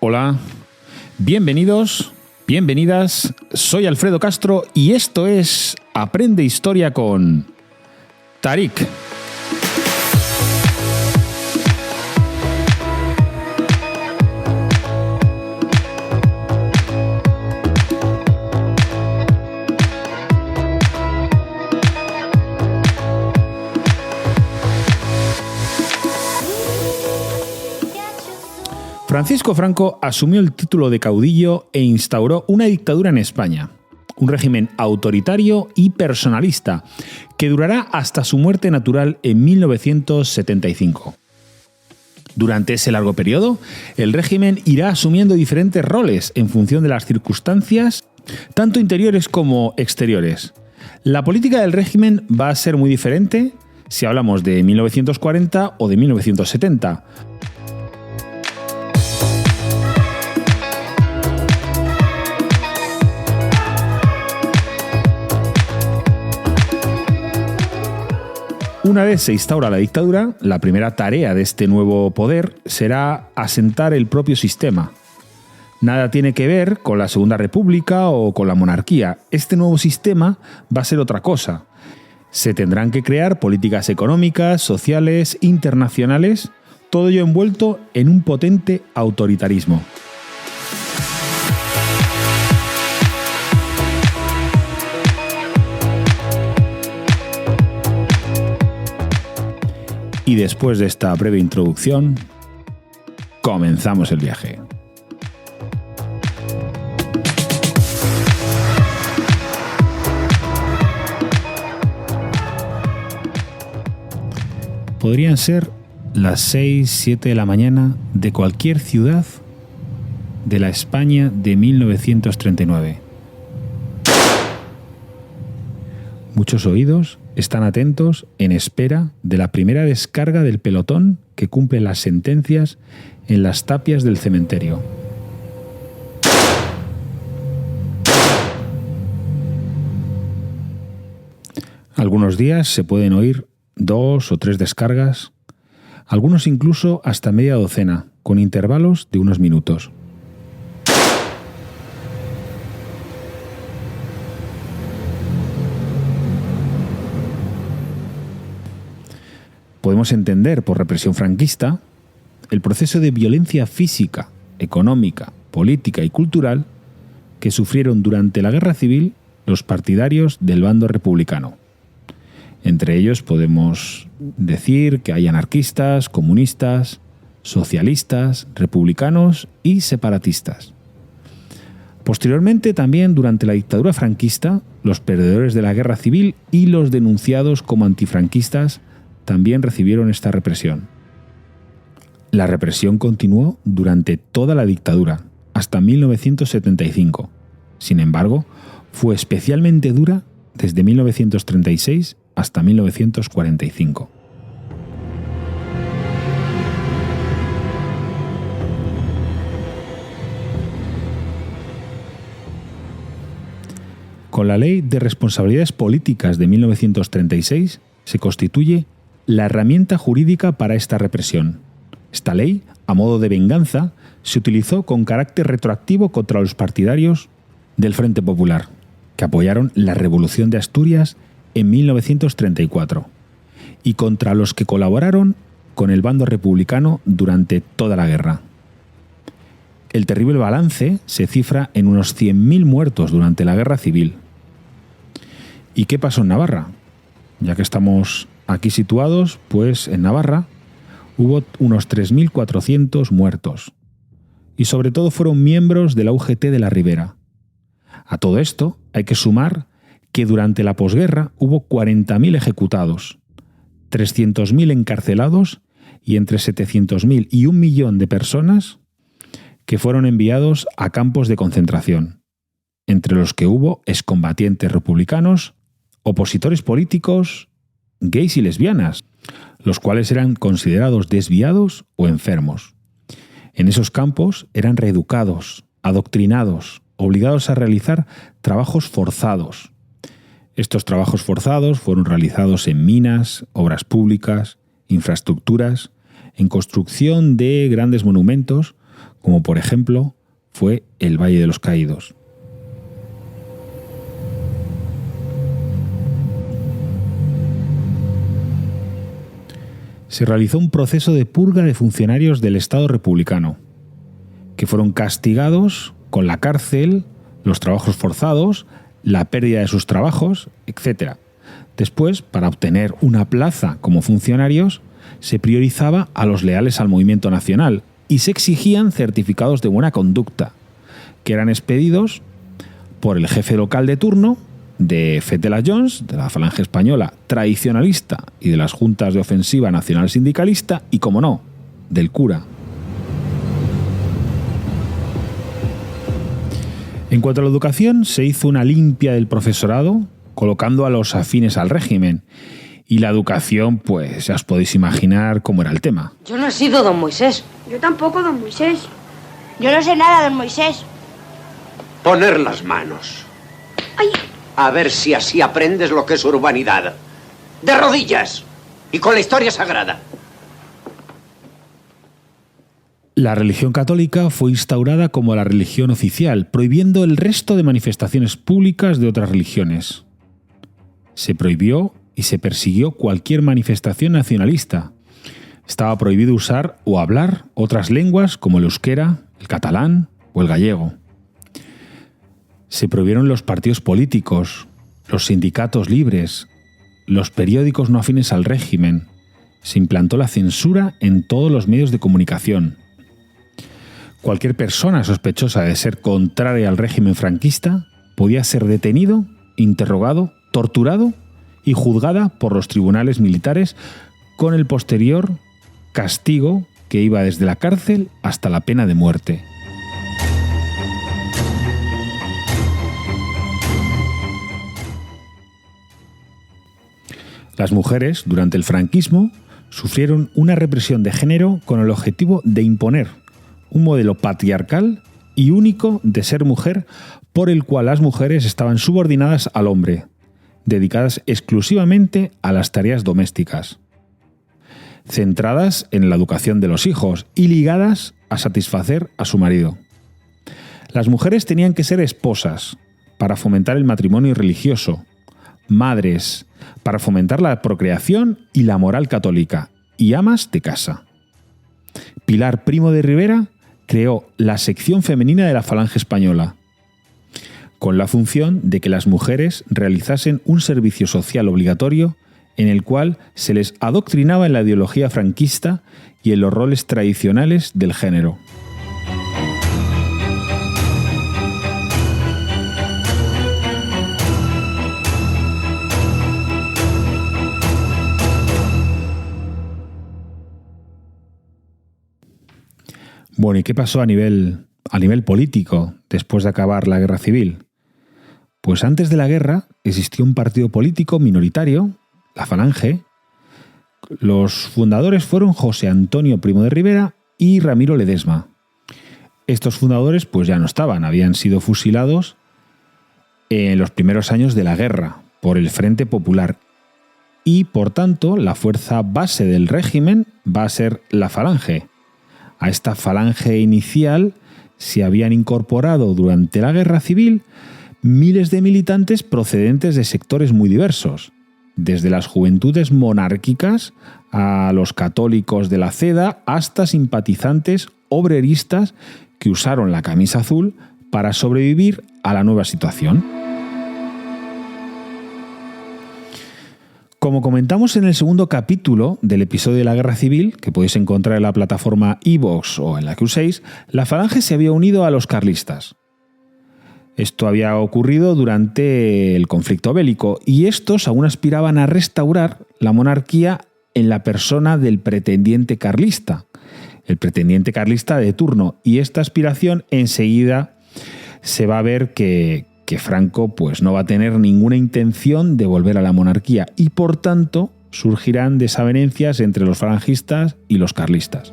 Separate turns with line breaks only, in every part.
Hola, bienvenidos, bienvenidas, soy Alfredo Castro y esto es Aprende Historia con Tarik. Francisco Franco asumió el título de caudillo e instauró una dictadura en España, un régimen autoritario y personalista que durará hasta su muerte natural en 1975. Durante ese largo periodo, el régimen irá asumiendo diferentes roles en función de las circunstancias, tanto interiores como exteriores. La política del régimen va a ser muy diferente si hablamos de 1940 o de 1970. Una vez se instaura la dictadura, la primera tarea de este nuevo poder será asentar el propio sistema. Nada tiene que ver con la Segunda República o con la monarquía. Este nuevo sistema va a ser otra cosa. Se tendrán que crear políticas económicas, sociales, internacionales, todo ello envuelto en un potente autoritarismo. Y después de esta breve introducción, comenzamos el viaje. Podrían ser las 6, 7 de la mañana de cualquier ciudad de la España de 1939. Muchos oídos están atentos en espera de la primera descarga del pelotón que cumple las sentencias en las tapias del cementerio. Algunos días se pueden oír 2 o 3 descargas, algunos incluso hasta media docena, con intervalos de unos minutos. Podemos entender por represión franquista el proceso de violencia física, económica, política y cultural que sufrieron durante la Guerra Civil los partidarios del bando republicano. Entre ellos podemos decir que hay anarquistas, comunistas, socialistas, republicanos y separatistas. Posteriormente, también durante la dictadura franquista, los perdedores de la Guerra Civil y los denunciados como antifranquistas también recibieron esta represión. La represión continuó durante toda la dictadura, hasta 1975. Sin embargo, fue especialmente dura desde 1936 hasta 1945. Con la Ley de Responsabilidades Políticas de 1936 se constituye la herramienta jurídica para esta represión. Esta ley, a modo de venganza, se utilizó con carácter retroactivo contra los partidarios del Frente Popular, que apoyaron la Revolución de Asturias en 1934, y contra los que colaboraron con el bando republicano durante toda la guerra. El terrible balance se cifra en unos 100.000 muertos durante la Guerra Civil. ¿Y qué pasó en Navarra? Ya que estamos aquí situados, pues en Navarra hubo unos 3.400 muertos, y sobre todo fueron miembros de la UGT de la Ribera. A todo esto hay que sumar que durante la posguerra hubo 40.000 ejecutados, 300.000 encarcelados y entre 700.000 y 1 millón de personas que fueron enviados a campos de concentración, entre los que hubo excombatientes republicanos, opositores políticos, gays y lesbianas, los cuales eran considerados desviados o enfermos. En esos campos eran reeducados, adoctrinados, obligados a realizar trabajos forzados. Estos trabajos forzados fueron realizados en minas, obras públicas, infraestructuras, en construcción de grandes monumentos, como por ejemplo fue el Valle de los Caídos. Se realizó un proceso de purga de funcionarios del Estado republicano, que fueron castigados con la cárcel, los trabajos forzados, la pérdida de sus trabajos, etc. Después, para obtener una plaza como funcionarios, se priorizaba a los leales al movimiento nacional y se exigían certificados de buena conducta, que eran expedidos por el jefe local de turno de Fetela Jones, de la Falange Española tradicionalista y de las juntas de ofensiva nacional sindicalista, y, como no, del cura. En cuanto a la educación, se hizo una limpia del profesorado, colocando a los afines al régimen. Y la educación, pues ya os podéis imaginar cómo era el tema.
Yo no he sido don Moisés.
Yo tampoco, don Moisés.
Yo no sé nada, don Moisés.
Poner las manos.
¡Ay!
A ver si así aprendes lo que es urbanidad. De rodillas. Y con la historia sagrada.
La religión católica fue instaurada como la religión oficial, prohibiendo el resto de manifestaciones públicas de otras religiones. Se prohibió y se persiguió cualquier manifestación nacionalista. Estaba prohibido usar o hablar otras lenguas como el euskera, el catalán o el gallego. Se prohibieron los partidos políticos, los sindicatos libres, los periódicos no afines al régimen. Se implantó la censura en todos los medios de comunicación. Cualquier persona sospechosa de ser contraria al régimen franquista podía ser detenido, interrogado, torturado y juzgada por los tribunales militares, con el posterior castigo que iba desde la cárcel hasta la pena de muerte. Las mujeres, durante el franquismo, sufrieron una represión de género con el objetivo de imponer un modelo patriarcal y único de ser mujer, por el cual las mujeres estaban subordinadas al hombre, dedicadas exclusivamente a las tareas domésticas, centradas en la educación de los hijos y ligadas a satisfacer a su marido. Las mujeres tenían que ser esposas para fomentar el matrimonio religioso, madres para fomentar la procreación y la moral católica, y amas de casa. Pilar Primo de Rivera creó la sección femenina de la Falange Española, con la función de que las mujeres realizasen un servicio social obligatorio en el cual se les adoctrinaba en la ideología franquista y en los roles tradicionales del género. Bueno, ¿y qué pasó a nivel político después de acabar la guerra civil? Pues antes de la guerra existió un partido político minoritario, la Falange. Los fundadores fueron José Antonio Primo de Rivera y Ramiro Ledesma. Estos fundadores pues ya no estaban, habían sido fusilados en los primeros años de la guerra por el Frente Popular. Y por tanto, la fuerza base del régimen va a ser la Falange. A esta falange inicial se habían incorporado durante la Guerra Civil miles de militantes procedentes de sectores muy diversos, desde las juventudes monárquicas a los católicos de la Ceda hasta simpatizantes obreristas que usaron la camisa azul para sobrevivir a la nueva situación. Como comentamos en el segundo capítulo del episodio de la Guerra Civil, que podéis encontrar en la plataforma iVoox o en la que uséis, la Falange se había unido a los carlistas. Esto había ocurrido durante el conflicto bélico y estos aún aspiraban a restaurar la monarquía en la persona del pretendiente carlista, el pretendiente carlista de turno, y esta aspiración enseguida se va a ver que Franco pues no va a tener ninguna intención de volver a la monarquía y por tanto surgirán desavenencias entre los falangistas y los carlistas.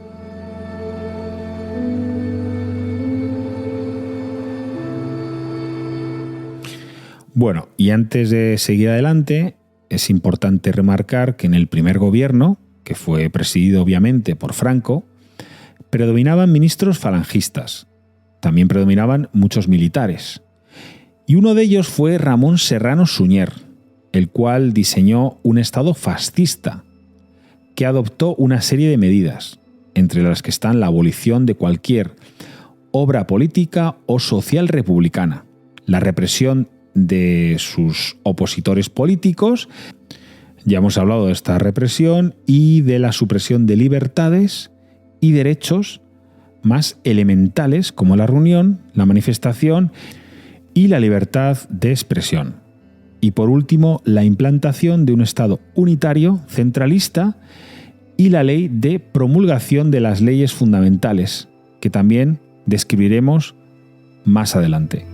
Bueno, y antes de seguir adelante, es importante remarcar que en el primer gobierno, que fue presidido obviamente por Franco, predominaban ministros falangistas. También predominaban muchos militares. Y uno de ellos fue Ramón Serrano Suñer, el cual diseñó un Estado fascista, que adoptó una serie de medidas, entre las que están la abolición de cualquier obra política o social republicana, la represión de sus opositores políticos, ya hemos hablado de esta represión, y de la supresión de libertades y derechos más elementales como la reunión, la manifestación y la libertad de expresión. Y por último, la implantación de un Estado unitario, centralista, y la ley de promulgación de las leyes fundamentales, que también describiremos más adelante.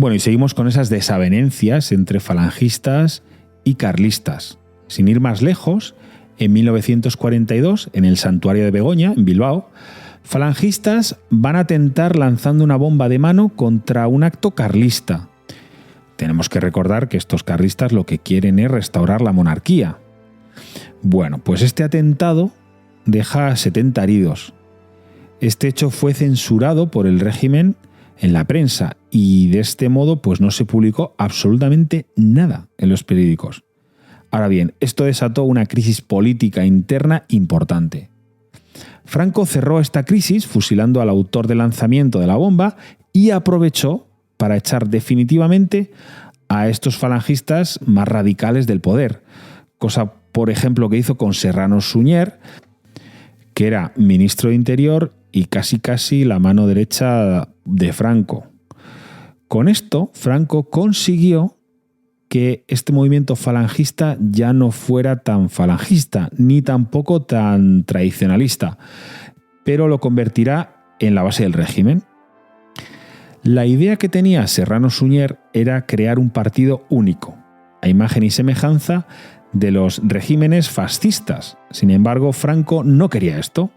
Bueno, y seguimos con esas desavenencias entre falangistas y carlistas. Sin ir más lejos, en 1942, en el Santuario de Begoña, en Bilbao, falangistas van a atentar lanzando una bomba de mano contra un acto carlista. Tenemos que recordar que estos carlistas lo que quieren es restaurar la monarquía. Bueno, pues este atentado deja 70 heridos. Este hecho fue censurado por el régimen en la prensa y de este modo pues no se publicó absolutamente nada en los periódicos. Ahora bien, esto desató una crisis política interna importante. Franco cerró esta crisis fusilando al autor del lanzamiento de la bomba y aprovechó para echar definitivamente a estos falangistas más radicales del poder, cosa por ejemplo que hizo con Serrano Suñer, que era ministro de Interior y casi la mano derecha de Franco. Con esto, Franco consiguió que este movimiento falangista ya no fuera tan falangista, ni tampoco tan tradicionalista, pero lo convertirá en la base del régimen. La idea que tenía Serrano Suñer era crear un partido único, a imagen y semejanza de los regímenes fascistas. Sin embargo, Franco no quería esto.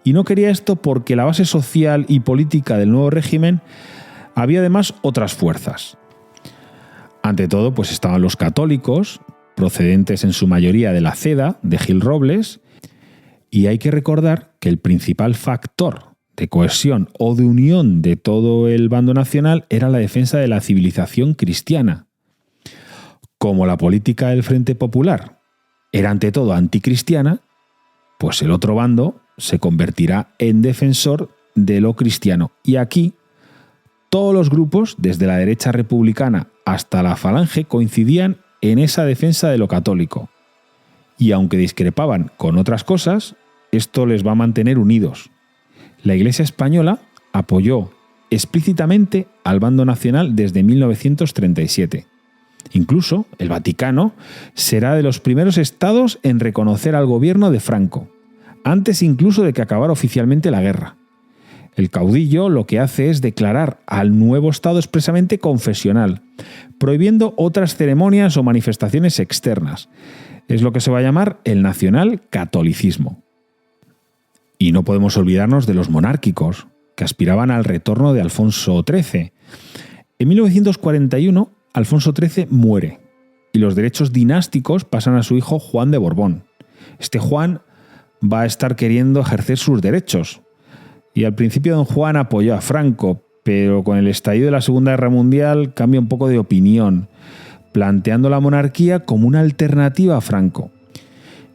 Y no quería esto porque la base social y política del nuevo régimen había además otras fuerzas. Ante todo, pues estaban los católicos, procedentes en su mayoría de la CEDA, de Gil Robles, y hay que recordar que el principal factor de cohesión o de unión de todo el bando nacional era la defensa de la civilización cristiana. Como la política del Frente Popular era ante todo anticristiana, pues el otro bando se convertirá en defensor de lo cristiano. Y aquí todos los grupos, desde la derecha republicana hasta la falange, coincidían en esa defensa de lo católico. Y aunque discrepaban con otras cosas, esto les va a mantener unidos. La Iglesia española apoyó explícitamente al bando nacional desde 1937. Incluso el Vaticano será de los primeros estados en reconocer al gobierno de Franco, antes incluso de que acabara oficialmente la guerra. El caudillo lo que hace es declarar al nuevo Estado expresamente confesional, prohibiendo otras ceremonias o manifestaciones externas. Es lo que se va a llamar el nacional-catolicismo. Y no podemos olvidarnos de los monárquicos, que aspiraban al retorno de Alfonso XIII. En 1941, Alfonso XIII muere, y los derechos dinásticos pasan a su hijo Juan de Borbón. Este Juan va a estar queriendo ejercer sus derechos. Y al principio don Juan apoyó a Franco, pero con el estallido de la Segunda Guerra Mundial cambia un poco de opinión, planteando la monarquía como una alternativa a Franco.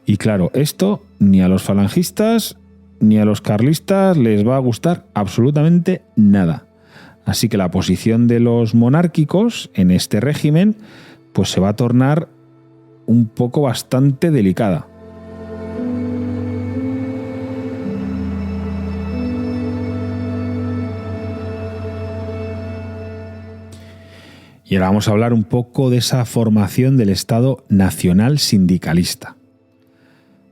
Y claro, esto ni a los falangistas ni a los carlistas les va a gustar absolutamente nada. Así que la posición de los monárquicos en este régimen pues se va a tornar un poco bastante delicada. Y ahora vamos a hablar un poco de esa formación del Estado nacional sindicalista.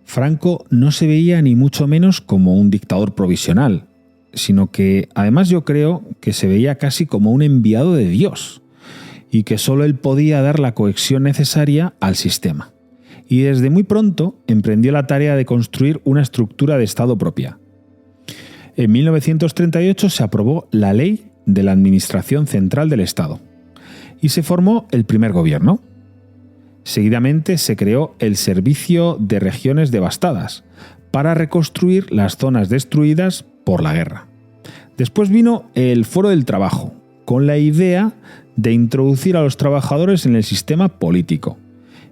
Franco no se veía ni mucho menos como un dictador provisional, sino que además yo creo que se veía casi como un enviado de Dios y que solo él podía dar la cohesión necesaria al sistema. Y desde muy pronto emprendió la tarea de construir una estructura de Estado propia. En 1938 se aprobó la Ley de la Administración Central del Estado y se formó el primer gobierno. Seguidamente se creó el Servicio de Regiones Devastadas para reconstruir las zonas destruidas por la guerra. Después vino el Foro del Trabajo, con la idea de introducir a los trabajadores en el sistema político.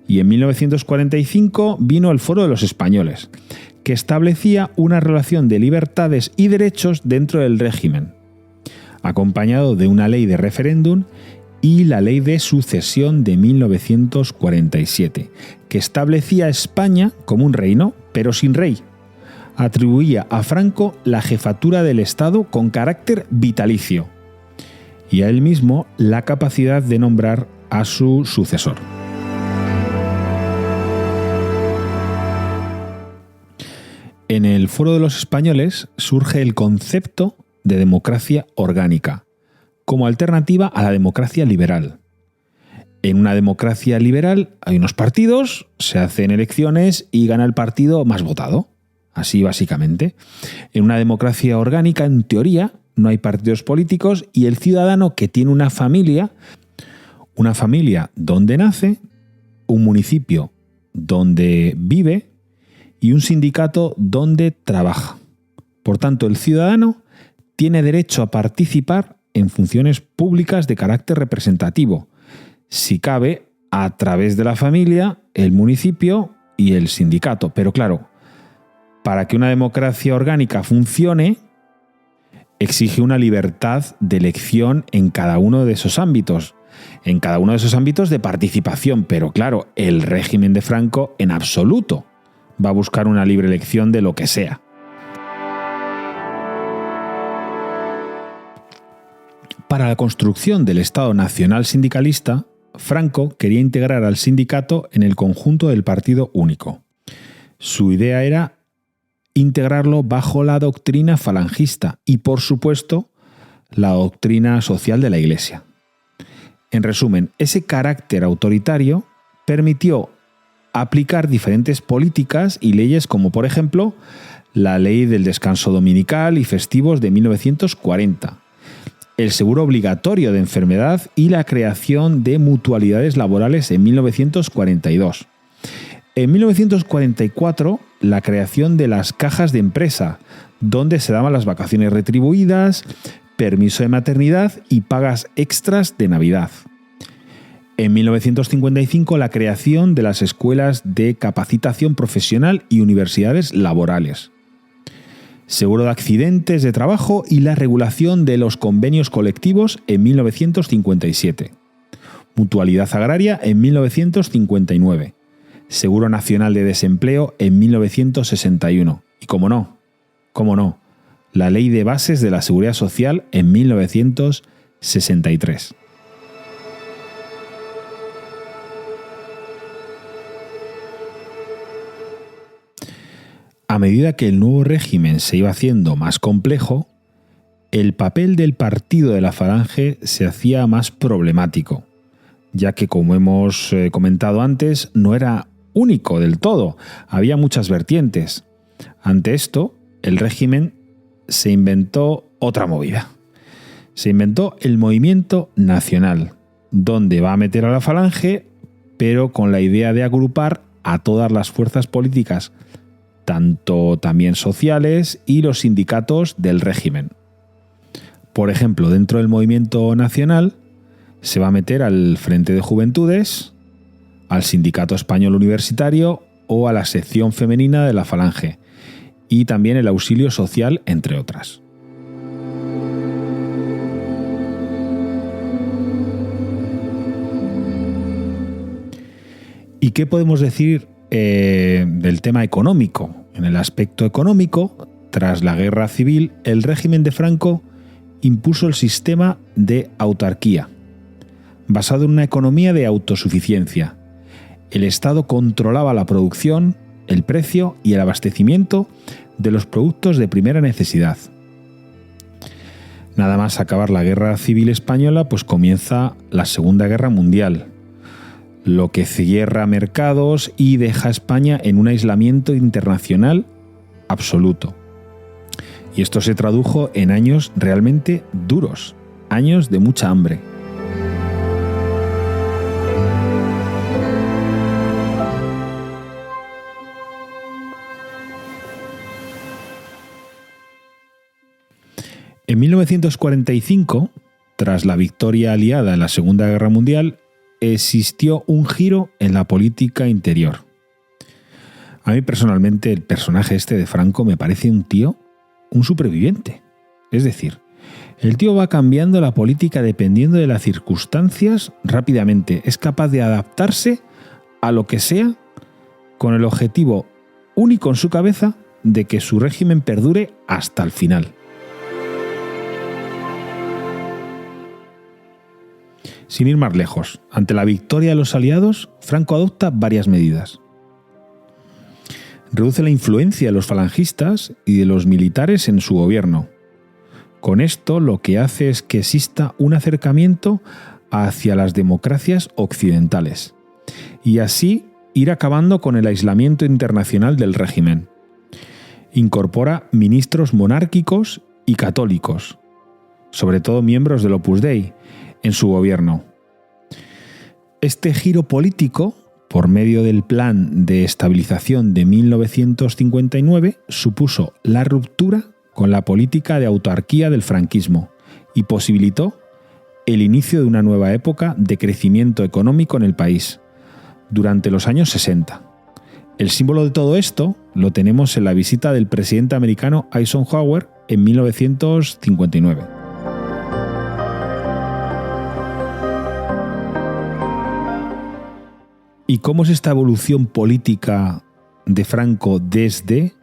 Y en 1945 vino el Foro de los Españoles, que establecía una relación de libertades y derechos dentro del régimen, acompañado de una ley de referéndum y la Ley de Sucesión de 1947, que establecía a España como un reino, pero sin rey. Atribuía a Franco la jefatura del Estado con carácter vitalicio y a él mismo la capacidad de nombrar a su sucesor. En el Foro de los Españoles surge el concepto de democracia orgánica, como alternativa a la democracia liberal. En una democracia liberal hay unos partidos, se hacen elecciones y gana el partido más votado. Así básicamente. En una democracia orgánica, en teoría, no hay partidos políticos y el ciudadano que tiene una familia donde nace, un municipio donde vive y un sindicato donde trabaja. Por tanto, el ciudadano tiene derecho a participar en funciones públicas de carácter representativo, si cabe, a través de la familia, el municipio y el sindicato. Pero claro, para que una democracia orgánica funcione, exige una libertad de elección en cada uno de esos ámbitos, de participación. Pero claro, el régimen de Franco en absoluto va a buscar una libre elección de lo que sea. Para la construcción del Estado Nacional Sindicalista, Franco quería integrar al sindicato en el conjunto del partido único. Su idea era integrarlo bajo la doctrina falangista y, por supuesto, la doctrina social de la Iglesia. En resumen, ese carácter autoritario permitió aplicar diferentes políticas y leyes como, por ejemplo, la Ley del Descanso Dominical y Festivos de 1940, el seguro obligatorio de enfermedad y la creación de mutualidades laborales en 1942. En 1944, la creación de las cajas de empresa, donde se daban las vacaciones retribuidas, permiso de maternidad y pagas extras de Navidad. En 1955, la creación de las escuelas de capacitación profesional y universidades laborales. Seguro de accidentes de trabajo y la regulación de los convenios colectivos en 1957. Mutualidad agraria en 1959. Seguro Nacional de Desempleo en 1961. Y cómo no, la Ley de Bases de la Seguridad Social en 1963. A medida que el nuevo régimen se iba haciendo más complejo, el papel del partido de la Falange se hacía más problemático, ya que, como hemos comentado antes, no era único del todo, había muchas vertientes. Ante esto, el régimen se inventó otra movida. Se inventó el Movimiento Nacional, donde va a meter a la Falange, pero con la idea de agrupar a todas las fuerzas políticas, tanto también sociales, y los sindicatos del régimen. Por ejemplo, dentro del Movimiento Nacional se va a meter al Frente de Juventudes, al Sindicato Español Universitario o a la sección femenina de la Falange, y también el Auxilio Social, entre otras. ¿Y qué podemos decir del tema económico? En el aspecto económico, tras la Guerra Civil, el régimen de Franco impuso el sistema de autarquía, basado en una economía de autosuficiencia. El Estado controlaba la producción, el precio y el abastecimiento de los productos de primera necesidad. Nada más acabar la Guerra Civil Española, pues comienza la Segunda Guerra Mundial, lo que cierra mercados y deja a España en un aislamiento internacional absoluto. Y esto se tradujo en años realmente duros, años de mucha hambre. En 1945, tras la victoria aliada en la Segunda Guerra Mundial, existió un giro en la política interior. A mí personalmente el personaje este de Franco me parece un superviviente. Es decir, el tío va cambiando la política dependiendo de las circunstancias rápidamente. Es capaz de adaptarse a lo que sea con el objetivo único en su cabeza de que su régimen perdure hasta el final. Sin ir más lejos, ante la victoria de los aliados, Franco adopta varias medidas. Reduce la influencia de los falangistas y de los militares en su gobierno. Con esto lo que hace es que exista un acercamiento hacia las democracias occidentales y así ir acabando con el aislamiento internacional del régimen. Incorpora ministros monárquicos y católicos, sobre todo miembros del Opus Dei, en su gobierno. Este giro político, por medio del Plan de Estabilización de 1959, supuso la ruptura con la política de autarquía del franquismo y posibilitó el inicio de una nueva época de crecimiento económico en el país, durante los años 60. El símbolo de todo esto lo tenemos en la visita del presidente americano Eisenhower en 1959. ¿Y cómo es esta evolución política de Franco desde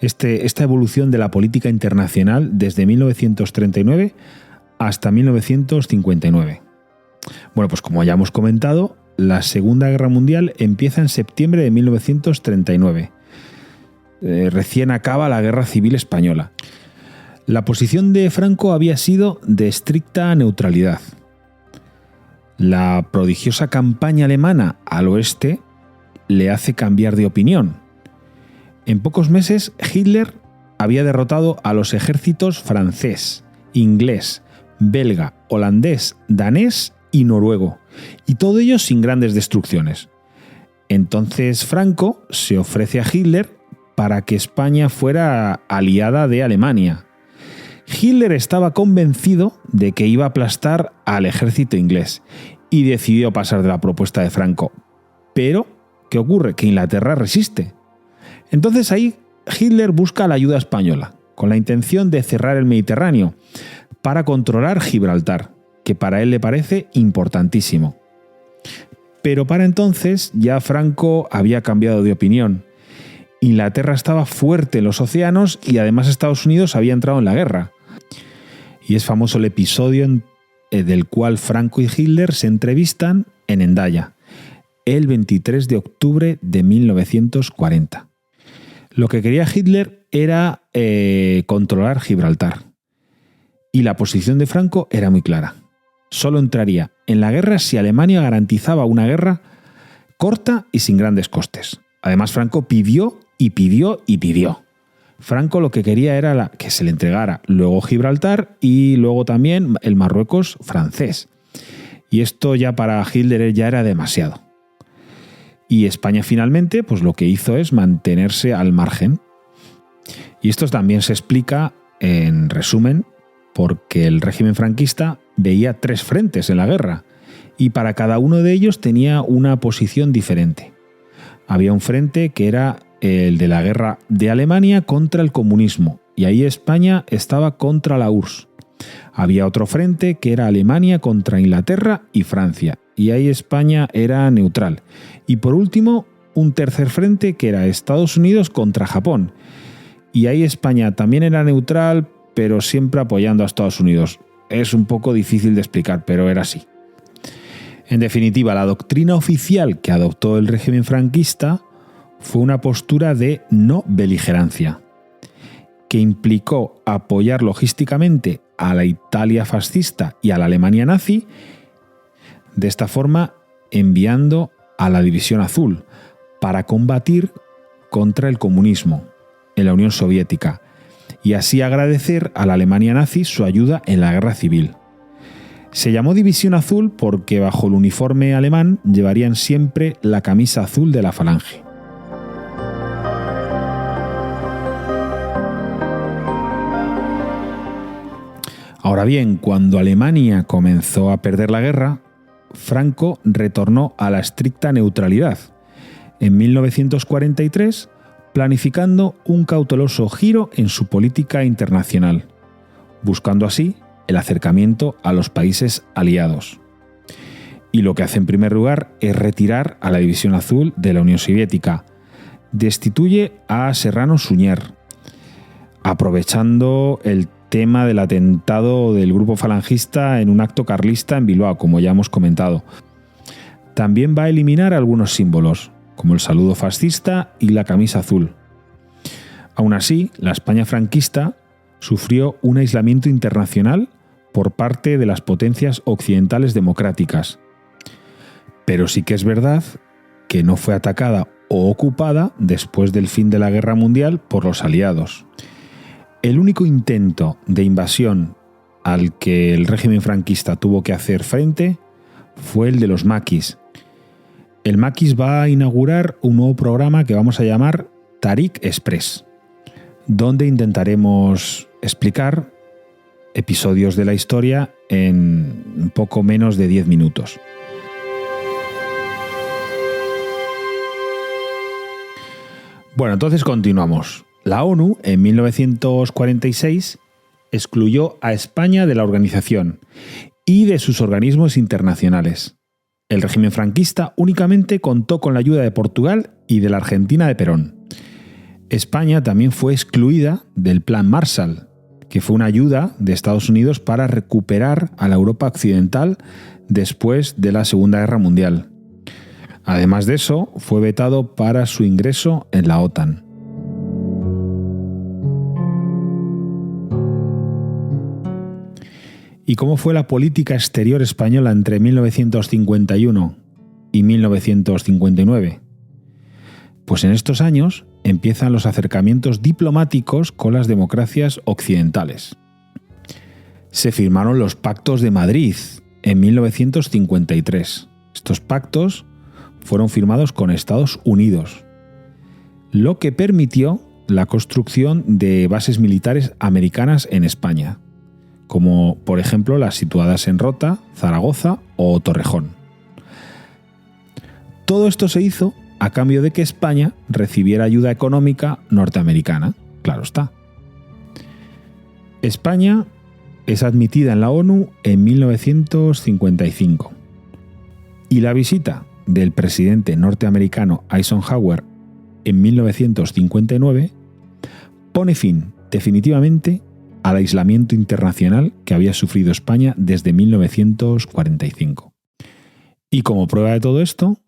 esta evolución de la política internacional desde 1939 hasta 1959? Bueno, pues como ya hemos comentado, la Segunda Guerra Mundial empieza en septiembre de 1939. Recién acaba la Guerra Civil Española. La posición de Franco había sido de estricta neutralidad. La prodigiosa campaña alemana al oeste le hace cambiar de opinión. En pocos meses, Hitler había derrotado a los ejércitos francés, inglés, belga, holandés, danés y noruego, y todo ello sin grandes destrucciones. Entonces Franco se ofrece a Hitler para que España fuera aliada de Alemania. Hitler estaba convencido de que iba a aplastar al ejército inglés y decidió pasar de la propuesta de Franco. Pero, ¿qué ocurre? Que Inglaterra resiste. Entonces ahí Hitler busca la ayuda española, con la intención de cerrar el Mediterráneo para controlar Gibraltar, que para él le parece importantísimo. Pero para entonces ya Franco había cambiado de opinión. Inglaterra estaba fuerte en los océanos y además Estados Unidos había entrado en la guerra. Y es famoso el episodio del cual Franco y Hitler se entrevistan en Hendaya, el 23 de octubre de 1940. Lo que quería Hitler era controlar Gibraltar. Y la posición de Franco era muy clara. Solo entraría en la guerra si Alemania garantizaba una guerra corta y sin grandes costes. Además, Franco pidió y pidió y pidió. Franco lo que quería era que se le entregara luego Gibraltar y luego también el Marruecos francés. Y esto ya para Hitler ya era demasiado. Y España finalmente pues lo que hizo es mantenerse al margen. Y esto también se explica, en resumen, porque el régimen franquista veía 3 frentes en la guerra y para cada uno de ellos tenía una posición diferente. Había un frente que era el de la guerra de Alemania contra el comunismo, y ahí España estaba contra la URSS. Había otro frente que era Alemania contra Inglaterra y Francia, y ahí España era neutral. Y por último, un tercer frente que era Estados Unidos contra Japón, y ahí España también era neutral, pero siempre apoyando a Estados Unidos. Es un poco difícil de explicar, pero era así. En definitiva, la doctrina oficial que adoptó el régimen franquista fue una postura de no beligerancia, que implicó apoyar logísticamente a la Italia fascista y a la Alemania nazi, de esta forma enviando a la División Azul para combatir contra el comunismo en la Unión Soviética y así agradecer a la Alemania nazi su ayuda en la guerra civil. Se llamó División Azul porque bajo el uniforme alemán llevarían siempre la camisa azul de la Falange. Ahora bien, cuando Alemania comenzó a perder la guerra, Franco retornó a la estricta neutralidad en 1943, planificando un cauteloso giro en su política internacional, buscando así el acercamiento a los países aliados. Y lo que hace en primer lugar es retirar a la División Azul de la Unión Soviética. Destituye a Serrano Suñer, aprovechando el tema del atentado del grupo falangista en un acto carlista en Bilbao, como ya hemos comentado. También va a eliminar algunos símbolos, como el saludo fascista y la camisa azul. Aún así, la España franquista sufrió un aislamiento internacional por parte de las potencias occidentales democráticas. Pero sí que es verdad que no fue atacada o ocupada después del fin de la Guerra Mundial por los aliados. El único intento de invasión al que el régimen franquista tuvo que hacer frente fue el de los maquis. El maquis va a inaugurar un nuevo programa que vamos a llamar Tariq Express, donde intentaremos explicar episodios de la historia en un poco menos de 10 minutos. Bueno, entonces continuamos. La ONU, en 1946, excluyó a España de la organización y de sus organismos internacionales. El régimen franquista únicamente contó con la ayuda de Portugal y de la Argentina de Perón. España también fue excluida del Plan Marshall, que fue una ayuda de Estados Unidos para recuperar a la Europa occidental después de la Segunda Guerra Mundial. Además de eso, fue vetado para su ingreso en la OTAN. ¿Y cómo fue la política exterior española entre 1951 y 1959? Pues en estos años empiezan los acercamientos diplomáticos con las democracias occidentales. Se firmaron los Pactos de Madrid en 1953. Estos pactos fueron firmados con Estados Unidos, lo que permitió la construcción de bases militares americanas en España, como por ejemplo las situadas en Rota, Zaragoza o Torrejón. Todo esto se hizo a cambio de que España recibiera ayuda económica norteamericana, claro está. España es admitida en la ONU en 1955 y la visita del presidente norteamericano Eisenhower en 1959 pone fin definitivamente al aislamiento internacional que había sufrido España desde 1945. Y como prueba de todo esto,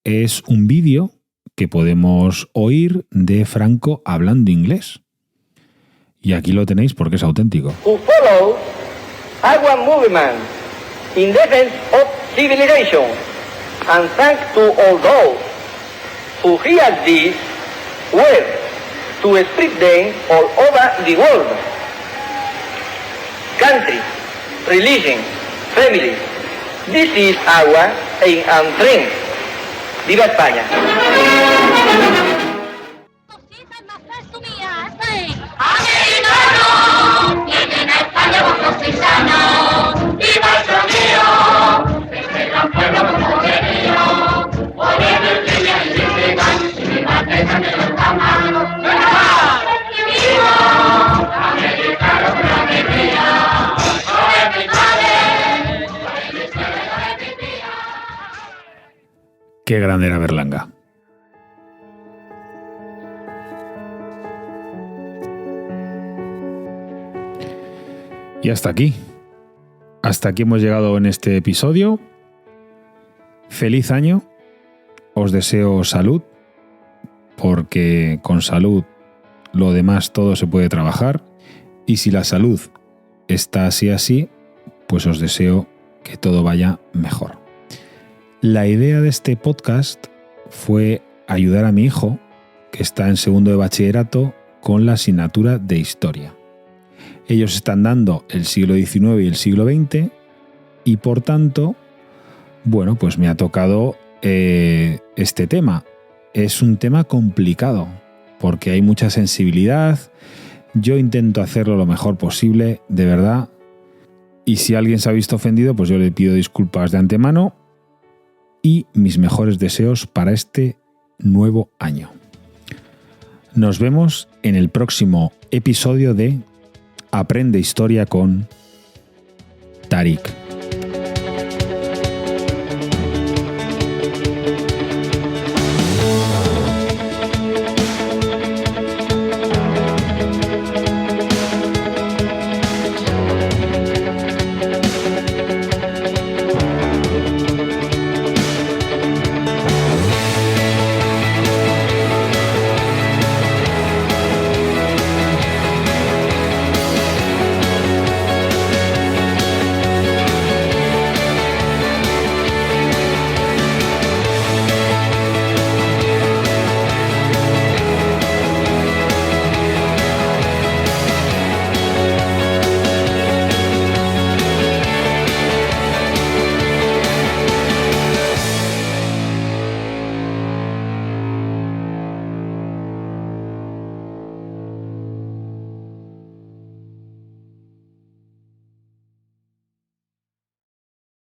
es un vídeo que podemos oír de Franco hablando inglés. Y aquí lo tenéis porque es auténtico.
Who follow our movement in defense of civilization, and thanks to all those who hear this word to spread them all over the world. Country, religion, family, this is our aim and dream. ¡Viva España!
Qué grande era Berlanga. Y hasta aquí. Hasta aquí hemos llegado en este episodio. Feliz año. Os deseo salud, porque con salud lo demás todo se puede trabajar. Y si la salud está así, pues os deseo que todo vaya mejor. La idea de este podcast fue ayudar a mi hijo, que está en segundo de bachillerato, con la asignatura de Historia. Ellos están dando el siglo XIX y el siglo XX y por tanto, bueno, pues me ha tocado este tema. Es un tema complicado porque hay mucha sensibilidad. Yo intento hacerlo lo mejor posible, de verdad. Y si alguien se ha visto ofendido, pues yo le pido disculpas de antemano y mis mejores deseos para este nuevo año. Nos vemos en el próximo episodio de Aprende Historia con Tariq.